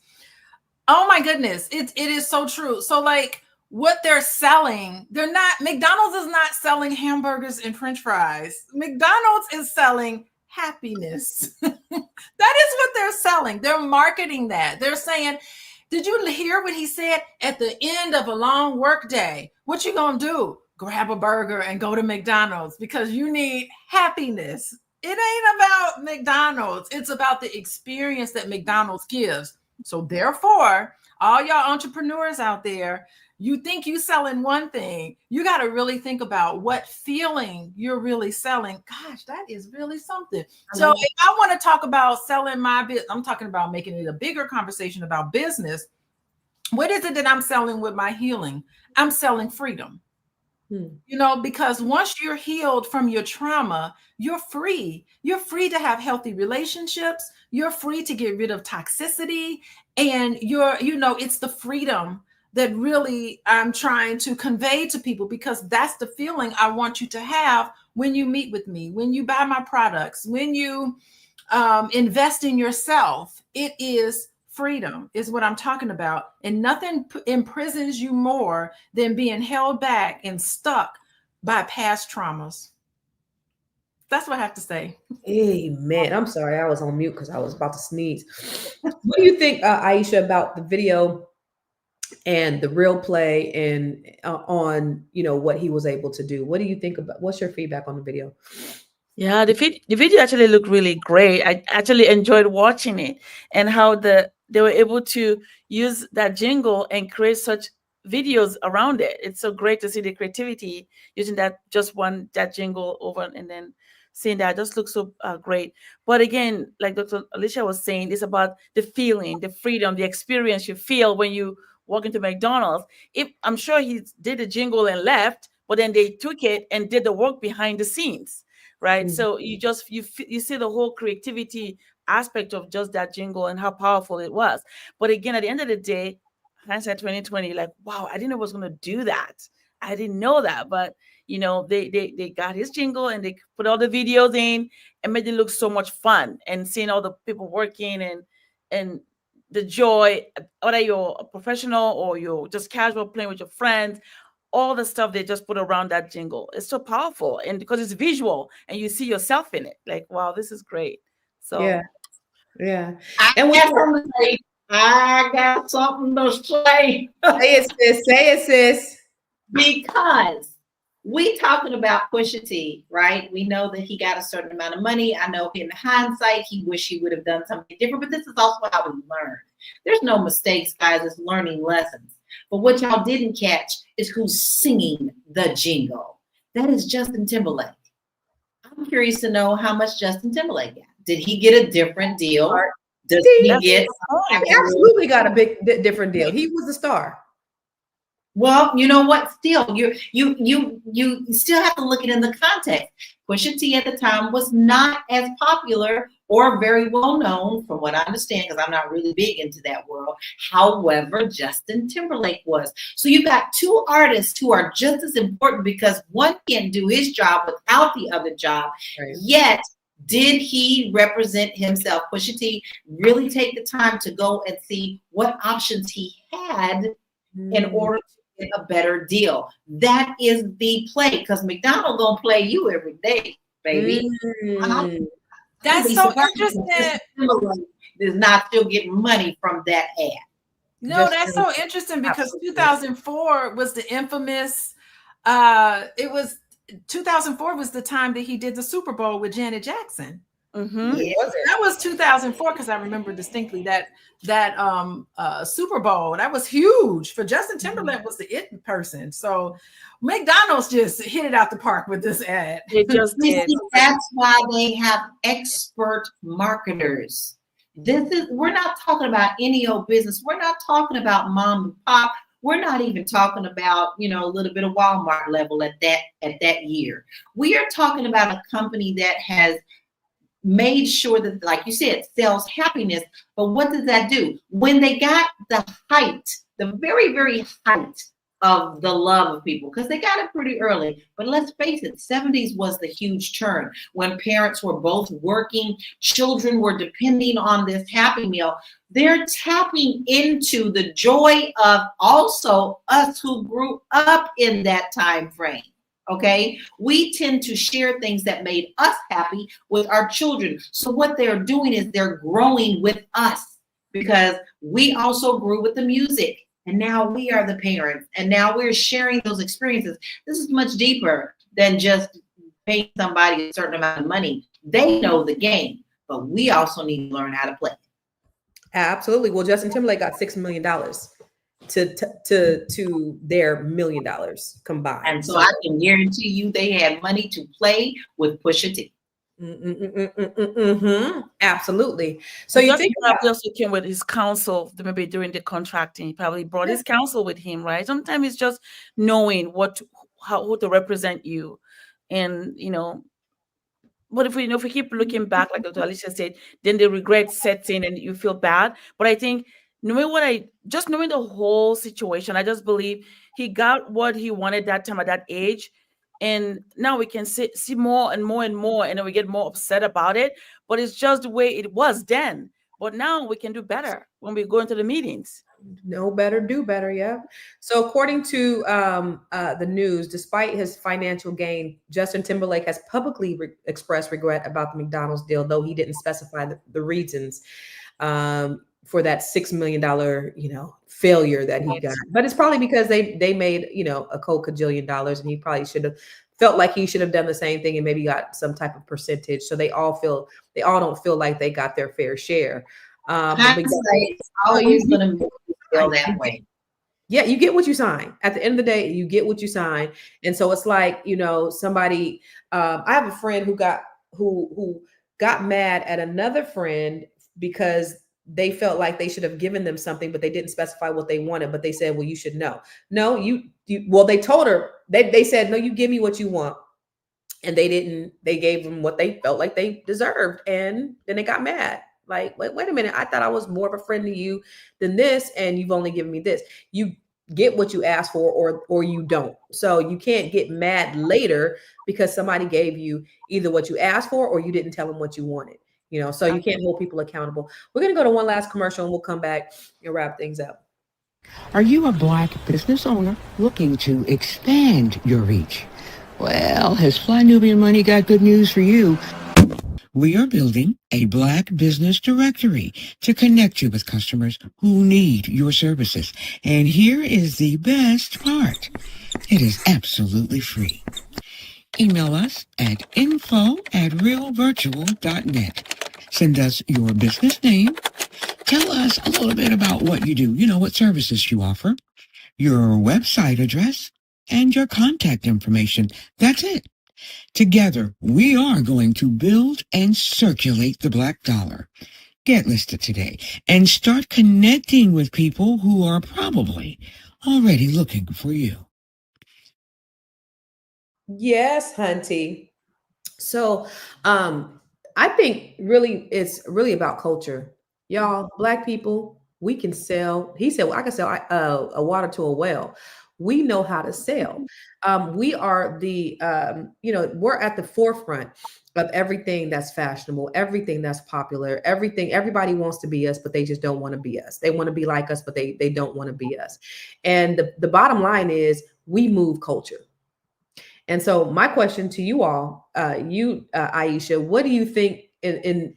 Oh my goodness, it is so true. So like what they're selling, McDonald's is not selling hamburgers and French fries. McDonald's is selling happiness. That is what they're selling. They're marketing that. They're saying, did you hear what he said? At the end of a long work day, what you gonna do? Grab a burger and go to McDonald's because you need happiness. It ain't about McDonald's. It's about the experience that McDonald's gives. So therefore, all y'all entrepreneurs out there, you think you selling one thing, you got to really think about what feeling you're really selling. Gosh, that is really something. So if I want to talk about selling my business, I'm talking about making it a bigger conversation about business. What is it that I'm selling with my healing? I'm selling freedom. You know, because once you're healed from your trauma, you're free. You're free to have healthy relationships. You're free to get rid of toxicity. And it's the freedom that really I'm trying to convey to people, because that's the feeling I want you to have when you meet with me, when you buy my products, when you invest in yourself. It is freedom is what I'm talking about. And nothing imprisons you more than being held back and stuck by past traumas. That's what I have to say. Amen. I'm sorry, I was on mute because I was about to sneeze. What do you think, Aisha, about the video and the real play and on, what he was able to do? What do you think about, what's your feedback on the video? Yeah, the video actually looked really great. I actually enjoyed watching it, and how they were able to use that jingle and create such videos around it. It's so great to see the creativity using that jingle over, and then seeing that just looks so great. But again, like Dr. Alicia was saying, it's about the feeling, the freedom, the experience you feel when you walk into McDonald's. I'm sure he did the jingle and left, but then they took it and did the work behind the scenes. Right. So you see the whole creativity aspect of just that jingle and how powerful it was. But again, at the end of the day, hindsight 2020, like, wow, I didn't know I was going to do that. I didn't know that. But, they got his jingle and they put all the videos in and made it look so much fun, and seeing all the people working and the joy, whether you're a professional or you're just casual playing with your friends, all the stuff they just put around that jingle. It's so powerful, and because it's visual and you see yourself in it, like, wow, this is great. So yeah. And I got something to say. Say it, sis. Because we talking about Pusha T, right? We know that he got a certain amount of money. I know in hindsight, he wish he would have done something different, but this is also how we learn. There's no mistakes, guys. It's learning lessons. But what y'all didn't catch is who's singing the jingle. That is Justin Timberlake. I'm curious to know how much Justin Timberlake got. Did he get a different deal? Does he get? He absolutely got a big different deal. He was a star. Well, you know what? Still, you still have to look at it in the context. Pusha T at the time was not as popular or very well known, from what I understand, because I'm not really big into that world. However, Justin Timberlake was. So you got two artists who are just as important, because one can't do his job without the other job. Right. Yet, did he represent himself? Pusha T really take the time to go and see what options he had in order to get a better deal. That is the play, because McDonald gonna play you every day, baby. That's so interesting. Is not still getting money from that ad. No, that's so interesting, because 2004 was the infamous. 2004 was the time that he did the Super Bowl with Janet Jackson. Yeah. That was 2004, because I remember distinctly that Super Bowl. That was huge for Justin Timberlake. Was the it person. So McDonald's just hit it out the park with this ad. It just did. That's why they have expert marketers. We're not talking about any old business. We're not talking about mom and pop. We're not even talking about, a little bit of Walmart level at that year. We are talking about a company that has made sure that, like you said, sells happiness. But what does that do? When they got the height, the very, very height of the love of people because they got it pretty early. But let's face it, 70s was the huge turn when parents were both working, children were depending on this Happy Meal. They're tapping into the joy of also us who grew up in that time frame. Okay, we tend to share things that made us happy with our children. So what they're doing is they're growing with us because we also grew with the music. And now we are the parents, and now we're sharing those experiences. This is much deeper than just paying somebody a certain amount of money. They know the game, but we also need to learn how to play. Absolutely. Well, Justin Timberlake got $6 million to their $1 million combined. And so I can guarantee you they had money to play with Pusha T. Absolutely. So you think probably also came with his counsel, maybe during the contracting. He probably brought his counsel with him, right? Sometimes it's just knowing who to represent you, and But if we keep looking back, like Dr. Alicia said, then the regret sets in and you feel bad. But I think knowing the whole situation, I just believe he got what he wanted that time at that age. And now we can see more and more and more, and then we get more upset about it. But it's just the way it was then. But now we can do better when we go into the meetings. Know better, do better. Yeah. So according to the news, despite his financial gain, Justin Timberlake has publicly expressed regret about the McDonald's deal, though he didn't specify the reasons for that $6 million, failure that he got. But it's probably because they made, a cold cajillion dollars, and he probably should have felt like he should have done the same thing and maybe got some type of percentage. So they all don't feel like they got their fair share. It's always going to make you feel that way. Yeah, you get what you sign. At the end of the day, you get what you sign. And so it's like, somebody, I have a friend who got mad at another friend because they felt like they should have given them something, but they didn't specify what they wanted. But they said, well, you should know. No, well, they told her, they said, no, you give me what you want. And they gave them what they felt like they deserved. And then they got mad. Like, wait a minute. I thought I was more of a friend to you than this, and you've only given me this. You get what you asked for, or you don't. So you can't get mad later because somebody gave you either what you asked for or you didn't tell them what you wanted. So you can't hold people accountable. We're going to go to one last commercial and we'll come back and wrap things up. Are you a Black business owner looking to expand your reach? Well, has Fly Nubian Money got good news for you? We are building a Black business directory to connect you with customers who need your services. And here is the best part. It is absolutely free. Email us at info@realvirtual.net. Send us your business name. Tell us a little bit about what you do, what services you offer, your website address, and your contact information. That's it. Together, we are going to build and circulate the Black dollar. Get listed today and start connecting with people who are probably already looking for you. Yes, Hunty. So I think really it's really about culture. Y'all, Black people, we can sell. He said, I can sell a water to a well. We know how to sell. We are we're at the forefront of everything that's fashionable, everything that's popular, everybody wants to be us, but they just don't want to be us. They want to be like us, but they don't want to be us. And the bottom line is we move culture. And so my question to you all, Aisha, what do you think in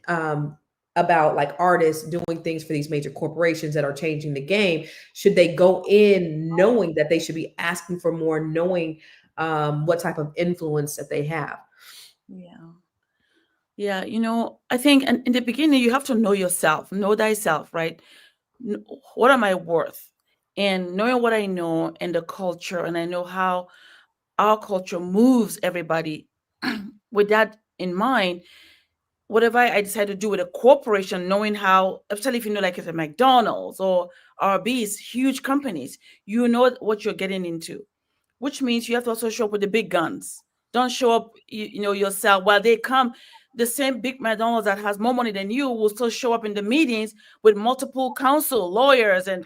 about like artists doing things for these major corporations that are changing the game? Should they go in knowing that they should be asking for more, knowing what type of influence that they have? Yeah, I think in the beginning, you have to know yourself, know thyself, right? What am I worth? And knowing what I know and the culture, and I know how our culture moves everybody. With that in mind, whatever I decide to do with a corporation, knowing how, especially if like it's a McDonald's or RB's, huge companies, you know what you're getting into, which means you have to also show up with the big guns. Don't show up, yourself. While they come, the same big McDonald's that has more money than you will still show up in the meetings with multiple counsel, lawyers, and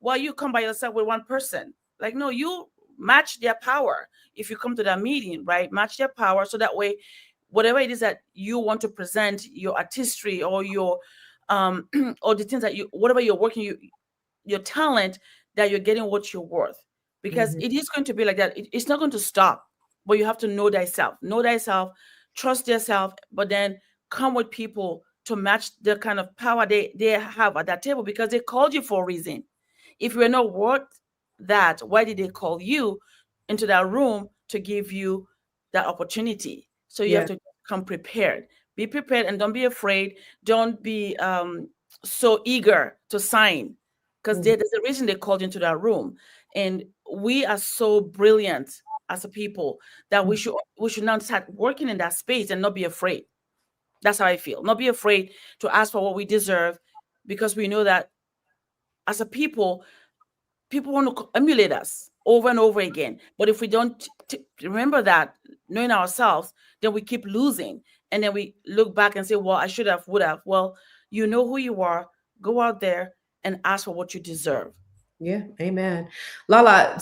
while you come by yourself with one person. Like, no, you match their power. If you come to that meeting, right, match their power. So that way, whatever it is that you want to present, your artistry or your or the things that you, whatever you're working, your talent, that you're getting what you're worth. Because it is going to be like that. It's not going to stop, but you have to know thyself, trust yourself, but then come with people to match the kind of power they have at that table, because they called you for a reason. If you're not worth that, why did they call you into that room to give you that opportunity? So you have to come prepared. Be prepared and don't be afraid. Don't be so eager to sign, because there's a reason they called you into that room. And we are so brilliant as a people that we should now start working in that space and not be afraid. That's how I feel. Not be afraid to ask for what we deserve, because we know that as a people want to emulate us over and over again. But if we don't remember that, knowing ourselves, then we keep losing. And then we look back and say, well, I should have, would have. Well, you know who you are. Go out there and ask for what you deserve. Yeah, amen. Lala,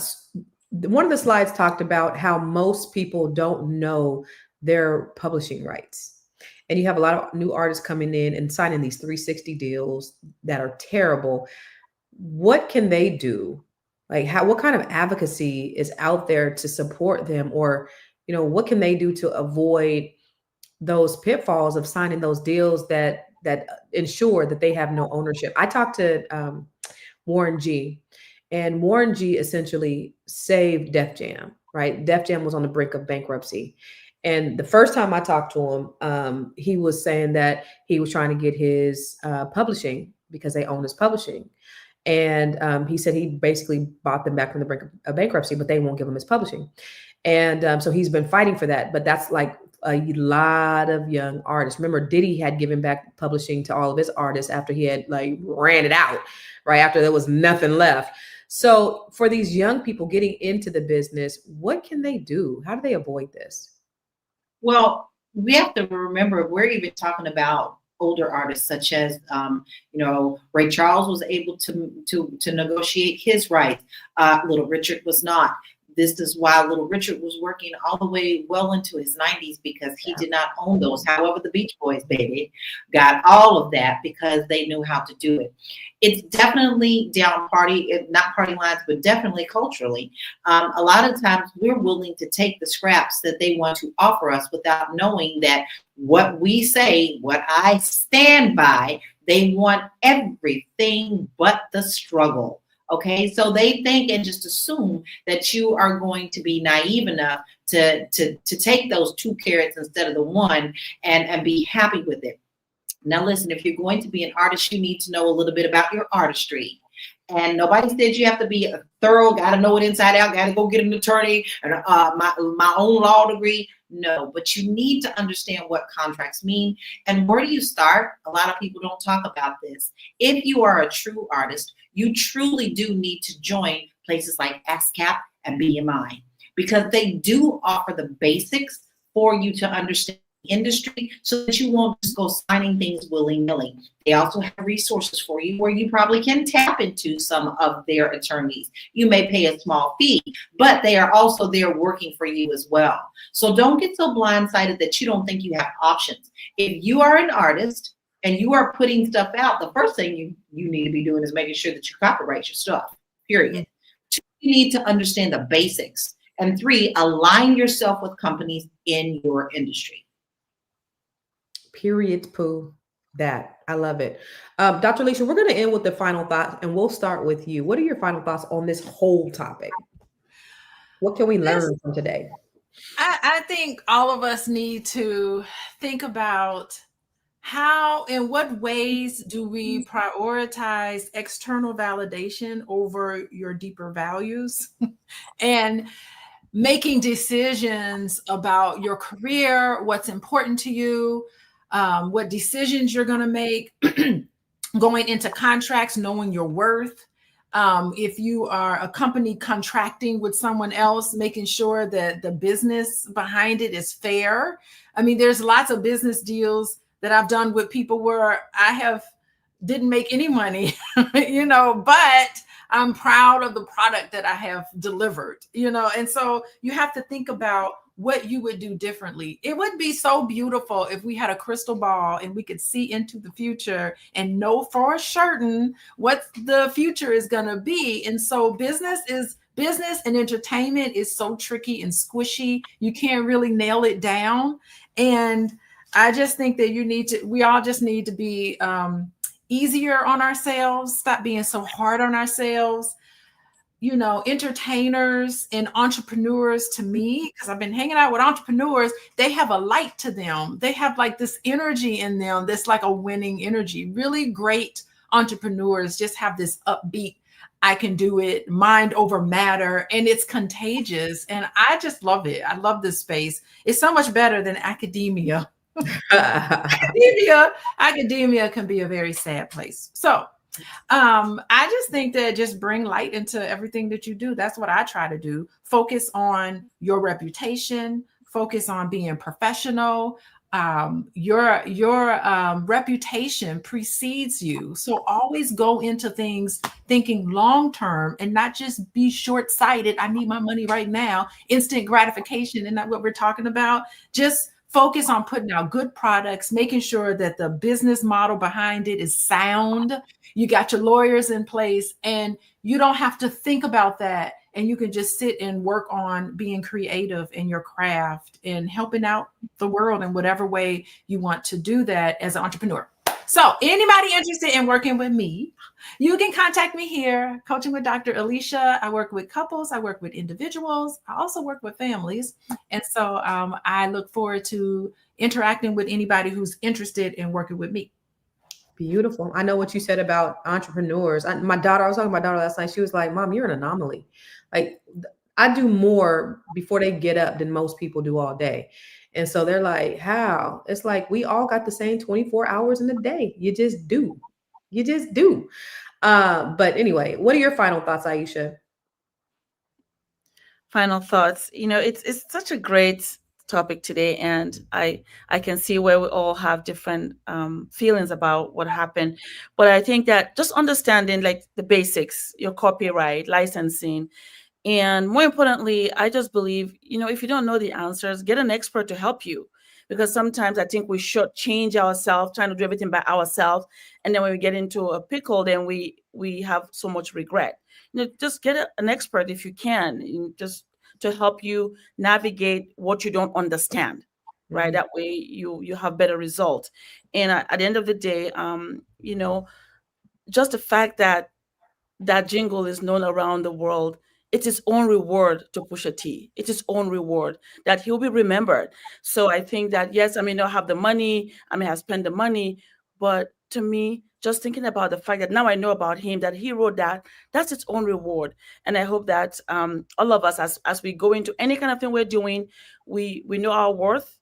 one of the slides talked about how most people don't know their publishing rights. And you have a lot of new artists coming in and signing these 360 deals that are terrible. What can they do? Like, what kind of advocacy is out there to support them? Or, what can they do to avoid those pitfalls of signing those deals that ensure that they have no ownership? I talked to Warren G, and Warren G essentially saved Def Jam, right? Def Jam was on the brink of bankruptcy. And the first time I talked to him, he was saying that he was trying to get his publishing because they own his publishing. And he said he basically bought them back from the brink of bankruptcy, but they won't give him his publishing. And so he's been fighting for that. But that's like a lot of young artists. Remember, Diddy had given back publishing to all of his artists after he had like ran it out, right? After there was nothing left. So for these young people getting into the business, what can they do? How do they avoid this? Well, we have to remember, we're even talking about older artists such as, Ray Charles was able to negotiate his rights. Little Richard was not. This is why Little Richard was working all the way well into his 90s, because he did not own those. However, the Beach Boys, baby, got all of that because they knew how to do it. It's definitely down not party lines, but definitely culturally. A lot of times we're willing to take the scraps that they want to offer us without knowing that what we say, what I stand by, they want everything but the struggle. Okay, so they think and just assume that you are going to be naive enough to take those 2 carrots instead of the 1 and be happy with it. Now, listen, if you're going to be an artist, you need to know a little bit about your artistry. And nobody said you have to be a thorough, got to know it inside out, got to go get an attorney and my own law degree. No, but you need to understand what contracts mean. And where do you start? A lot of people don't talk about this. If you are a true artist, you truly do need to join places like ASCAP and BMI, because they do offer the basics for you to understand industry so that you won't just go signing things willy-nilly. They also have resources for you where you probably can tap into some of their attorneys. You may pay a small fee, but they are also there working for you as well. So don't get so blindsided that you don't think you have options. If you are an artist and you are putting stuff out, the first thing you need to be doing is making sure that you copyright your stuff, period. 2, you need to understand the basics. And 3, align yourself with companies in your industry. Period, Pooh. That. I love it. Dr. Alicia, we're going to end with the final thoughts, and we'll start with you. What are your final thoughts on this whole topic? What can we learn from today? I think all of us need to think about how, in what ways do we prioritize external validation over your deeper values and making decisions about your career, what's important to you, what decisions you're going to make, going into contracts, knowing your worth. If you are a company contracting with someone else, making sure that the business behind it is fair. I mean, there's lots of business deals that I've done with people where I didn't make any money, but I'm proud of the product that I have delivered, you know. And so you have to think about what you would do differently. It would be so beautiful if we had a crystal ball and we could see into the future and know for certain what the future is going to be. And so business and entertainment is so tricky and squishy. You can't really nail it down. And I just think that we all just need to be easier on ourselves, stop being so hard on ourselves. You know, entertainers and entrepreneurs, to me, because I've been hanging out with entrepreneurs, they have a light to them. They have like this energy in them that's like a winning energy. Really great entrepreneurs just have this upbeat, I can do it, mind over matter, and it's contagious. And I just love it. I love this space. It's so much better than academia. Academia can be a very sad place. So I just think that just bring light into everything that you do. That's what I try to do. Focus on your reputation, focus on being professional. Your reputation precedes you. So always go into things thinking long-term and not just be short-sighted. I need my money right now. Instant gratification. Isn't that what we're talking about? Just focus on putting out good products, making sure that the business model behind it is sound. You got your lawyers in place, and you don't have to think about that. And you can just sit and work on being creative in your craft and helping out the world in whatever way you want to do that as an entrepreneur. So anybody interested in working with me, you can contact me here, Coaching with Dr. Alicia. I work with couples. I work with individuals. I also work with families. And so I look forward to interacting with anybody who's interested in working with me. Beautiful. I know what you said about entrepreneurs. I was talking to my daughter last night. She was like, Mom, you're an anomaly. Like, I do more before they get up than most people do all day. And so they're like, how? It's like, we all got the same 24 hours in a day. You just do. You just do. But anyway, what are your final thoughts, Aisha? Final thoughts. You know, it's such a great topic today, and I can see where we all have different feelings about what happened. But I think that just understanding like the basics, your copyright, licensing, and more importantly, I just believe, you know, if you don't know the answers, get an expert to help you. Because sometimes I think we should change ourselves, trying to do everything by ourselves. And then when we get into a pickle, then we have so much regret. You know, just get an expert if you can, just to help you navigate what you don't understand, right? That way you have better results. And at the end of the day, you know, just the fact that that jingle is known around the world, it's his own reward to Pusha T. It's his own reward that he'll be remembered. So I think that, yes, I may not have the money, I may have spent the money, but to me, just thinking about the fact that now I know about him, that he wrote that, that's its own reward. And I hope that all of us, as we go into any kind of thing we're doing, we know our worth,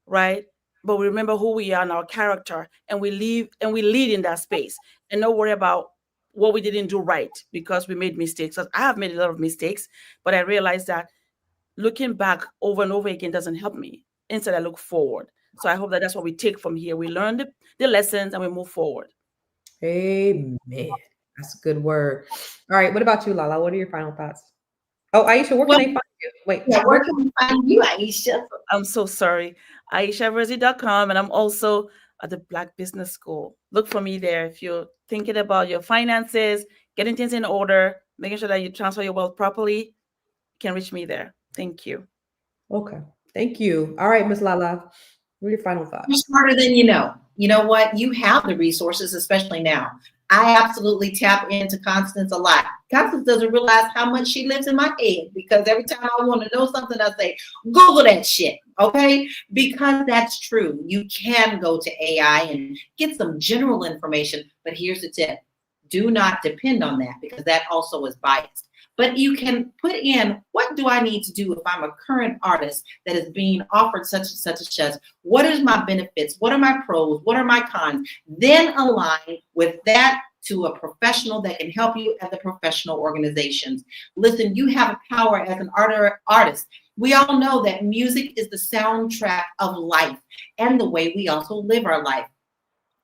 right? But we remember who we are and our character, and we lead in that space, and not worry about what we didn't do right because we made mistakes. I have made a lot of mistakes, but I realized that looking back over and over again doesn't help me. Instead, I look forward. So I hope that that's what we take from here. We learn the lessons and we move forward. Amen. That's a good word. All right. What about you, Lala? What are your final thoughts? Oh, Aisha, where can they find you? Wait. Yeah, where can we find you, Aisha? I'm so sorry. AishaVersey.com, and I'm also at the Black Business School. Look for me there if you're thinking about your finances, getting things in order, making sure that you transfer your wealth properly. You can reach me there. Thank you. Okay. Thank you. All right, Miss Lala, what are your final thoughts? You're smarter than you know. You know what? You have the resources, especially now. I absolutely tap into Constance a lot. Constance doesn't realize how much she lives in my head, because every time I want to know something, I say, Google that shit, okay? Because that's true. You can go to AI and get some general information, but here's the tip. Do not depend on that, because that also is biased. But you can put in, what do I need to do if I'm a current artist that is being offered such and such and such? What is my benefits? What are my pros? What are my cons? Then align with that to a professional that can help you at the professional organizations. Listen, you have a power as an artist. We all know that music is the soundtrack of life and the way we also live our life.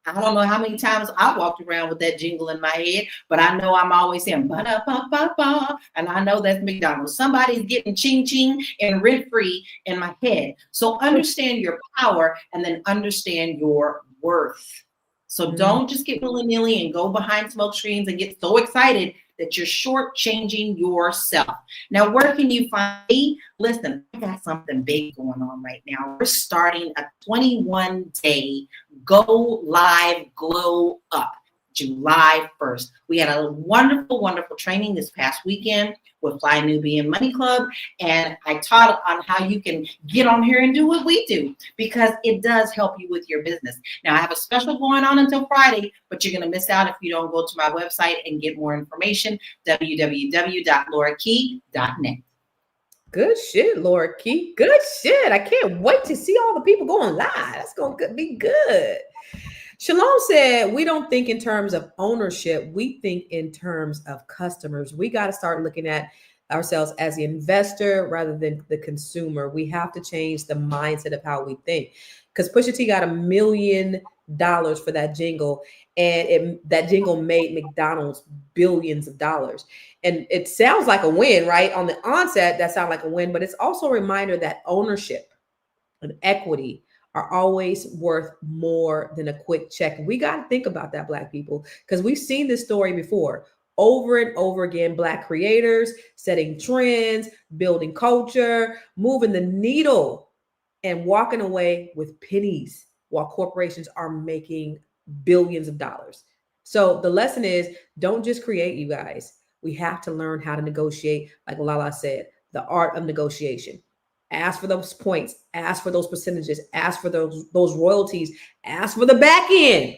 I don't know how many times I walked around with that jingle in my head, but I know I'm always saying ba-da-ba-ba-ba, and I know that's McDonald's. Somebody's getting ching ching and rent free in my head. So understand your power and then understand your worth. So don't just get willy-nilly and go behind smoke screens and get so excited that you're shortchanging yourself. Now, where can you find me? Listen, I got something big going on right now. We're starting a 21-day Go Live Glow Up, July 1st. We had a wonderful, wonderful training this past weekend with Fly Nubian Money Club, and I taught on how you can get on here and do what we do, because it does help you with your business. Now, I have a special going on until Friday, but you're going to miss out if you don't go to my website and get more information, www.laurakey.net. Good shit, Laura Key. Good shit. I can't wait to see all the people going live. That's going to be good. Shalom said, we don't think in terms of ownership. We think in terms of customers. We got to start looking at ourselves as the investor rather than the consumer. We have to change the mindset of how we think. Because Pusha T got $1 million for that jingle, and that jingle made McDonald's billions of dollars. And it sounds like a win, right? On the onset, that sounds like a win, but it's also a reminder that ownership and equity are always worth more than a quick check. We got to think about that, Black people, because we've seen this story before. Over and over again, Black creators setting trends, building culture, moving the needle, and walking away with pennies while corporations are making billions of dollars. So the lesson is, don't just create, you guys. We have to learn how to negotiate, like Lala said, the art of negotiation. Ask for those points, ask for those percentages, ask for those royalties, ask for the back end,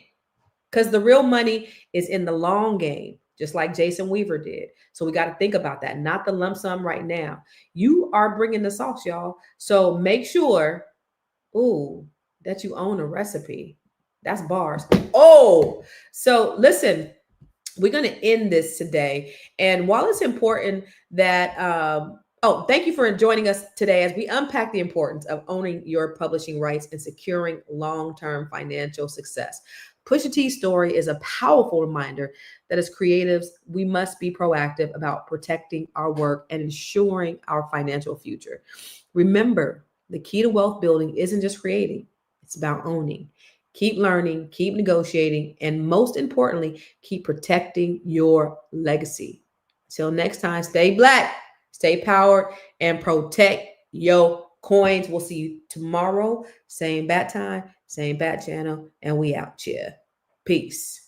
because the real money is in the long game, just like Jason Weaver did. So we got to think about that, not the lump sum right now. You are bringing the sauce, y'all. So make sure, that you own a recipe. That's bars. Oh, so listen, we're going to end this today. And while it's important that, thank you for joining us today as we unpack the importance of owning your publishing rights and securing long-term financial success. Pusha T's story is a powerful reminder that as creatives, we must be proactive about protecting our work and ensuring our financial future. Remember, the key to wealth building isn't just creating, it's about owning. Keep learning, keep negotiating, and most importantly, keep protecting your legacy. Till next time, stay Black, stay powered, and protect your coins. We'll see you tomorrow. Same bat time, same bat channel, and we out here. Peace.